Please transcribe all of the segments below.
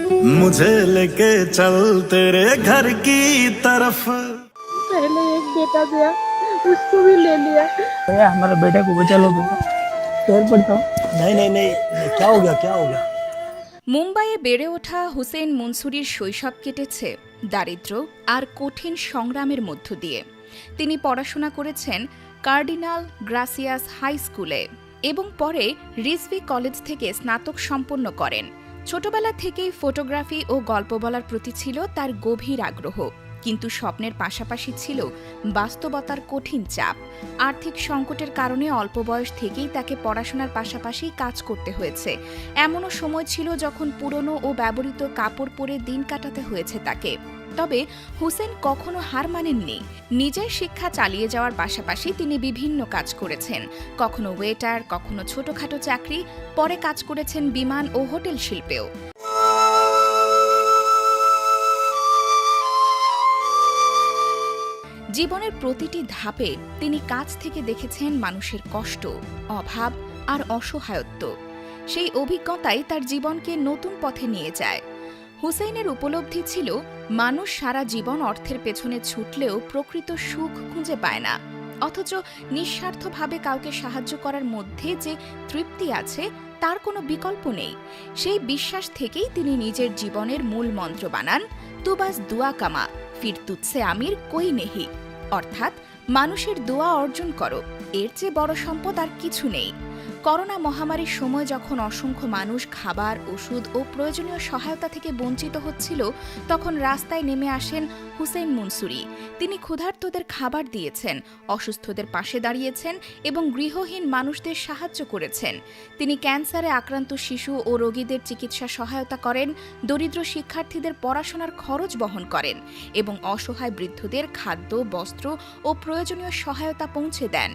मुझे लेके चल तेरे घर की तरफ। पहले एक बेटा दिया, उसको भी ले लिया। भैया हमारे बेटे को बचा लो तुम, पैर पड़ता हूँ। नहीं, क्या हो गया? মুম্বাইয়ে বেড়ে ওঠা হুসেইন মনসুরির শৈশব কেটেছে দারিদ্র্য আর কঠিন সংগ্রামের মধ্য দিয়ে। তিনি পড়াশোনা করেছেন কার্ডিনাল গ্রাসিয়াস হাই স্কুলে এবং পরে রিজভি কলেজ থেকে স্নাতক সম্পন্ন করেন। ছোটবেলা থেকেই ফটোগ্রাফি ও গল্প বলার প্রতি ছিল তার গভীর আগ্রহ, কিন্তু স্বপ্নের পাশাপাশি ছিল বাস্তবতার কঠিন চাপ। আর্থিক সংকটের কারণে অল্প বয়স থেকেই তাকে পড়াশোনার পাশাপাশি কাজ করতে হয়েছে। এমনও সময় ছিল যখন পুরনো ও ব্যবহৃত কাপড় পরে দিন কাটাতে হয়েছে তাকে। তবে হুসেন কখনো হার মানেননি। নিজের শিক্ষা চালিয়ে যাওয়ার পাশাপাশি তিনি বিভিন্ন কাজ করেছেন, কখনো ওয়েটার, কখনো ছোটখাটো চাকরি, পরে কাজ করেছেন বিমান ও হোটেল শিল্পেও। জীবনের প্রতিটি ধাপে তিনি কাছ থেকে দেখেছেন মানুষের কষ্ট, অভাব আর অসহায়ত্ব। সেই অভিজ্ঞতাই তার জীবনকে নতুন পথে নিয়ে যায়। হুসেইনের উপলব্ধি ছিল, মানুষ সারা জীবন অর্থের পেছনে ছুটলেও প্রকৃত সুখ খুঁজে পায় না, অথচ নিঃস্বার্থভাবে কাউকে সাহায্য করার মধ্যে যে তৃপ্তি আছে তার কোনো বিকল্প নেই। সেই বিশ্বাস থেকেই তিনি নিজের জীবনের মূল মন্ত্র বানান, তু বাস দুয়া কামা ফির তুৎসে আমির কই নেহি, অর্থাৎ মানুষের দোয়া অর্জন করো, এর চেয়ে বড় সম্পদ আর কিছু নেই। করোনা মহামারীর সময় যখন অসংখ্য মানুষ খাবার, ওষুধ ও প্রয়োজনীয় সহায়তা থেকে বঞ্চিত হচ্ছিল, তখন রাস্তায় নেমে আসেন হুসেইন মনসুরি। তিনি ক্ষুধার্তদের খাবার দিয়েছেন, অসুস্থদের পাশে দাঁড়িয়েছেন এবং গৃহহীন মানুষদের সাহায্য করেছেন। তিনি ক্যান্সারে আক্রান্ত শিশু ও রোগীদের চিকিৎসা সহায়তা করেন, দরিদ্র শিক্ষার্থীদের পড়াশোনার খরচ বহন করেন এবং অসহায় বৃদ্ধদের খাদ্য, বস্ত্র ও প্রয়োজনীয় সহায়তা পৌঁছে দেন।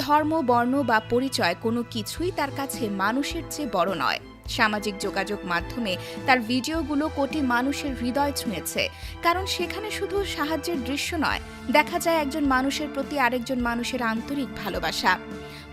ধর্ম, বর্ণ বা পরিচয় কোনো কিছুই তার কাছে মানুষের চেয়ে বড় নয়। সামাজিক যোগাযোগ মাধ্যমে তার ভিডিওগুলো কোটি মানুষের হৃদয় ছুঁয়েছে, কারণ সেখানে শুধু সাহায্যের দৃশ্য নয়, দেখা যায় একজন মানুষের প্রতি আরেকজন মানুষের আন্তরিক ভালোবাসা।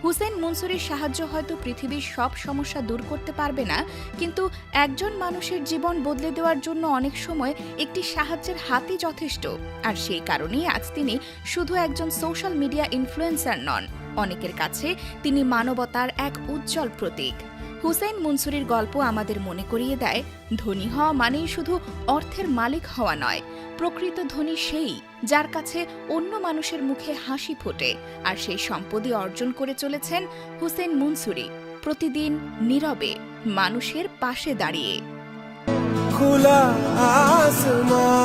হুসেইন মনসুরির সাহায্য হয়তো পৃথিবীর সব সমস্যা দূর করতে পারবে না, কিন্তু একজন মানুষের জীবন বদলে দেওয়ার জন্য অনেক সময় একটি সাহায্যের হাতই যথেষ্ট। আর সেই কারণেই আজ তিনি শুধু একজন সোশ্যাল মিডিয়া ইনফ্লুয়েন্সার নন, অনেকের কাছে তিনি মানবতার এক উজ্জ্বল প্রতীক। হুসেইন মনসুরির গল্প আমাদের মনে করিয়ে দেয়, ধনী হওয়া মানেই শুধু অর্থের মালিক হওয়া নয়, প্রকৃত ধনী সেই যার কাছে অন্য মানুষের মুখে হাসি ফোটে। আর সেই সম্পদই অর্জন করে চলেছেন হুসেইন মনসুরি, প্রতিদিন নীরবে মানুষের পাশে দাঁড়িয়ে। खुला आसमां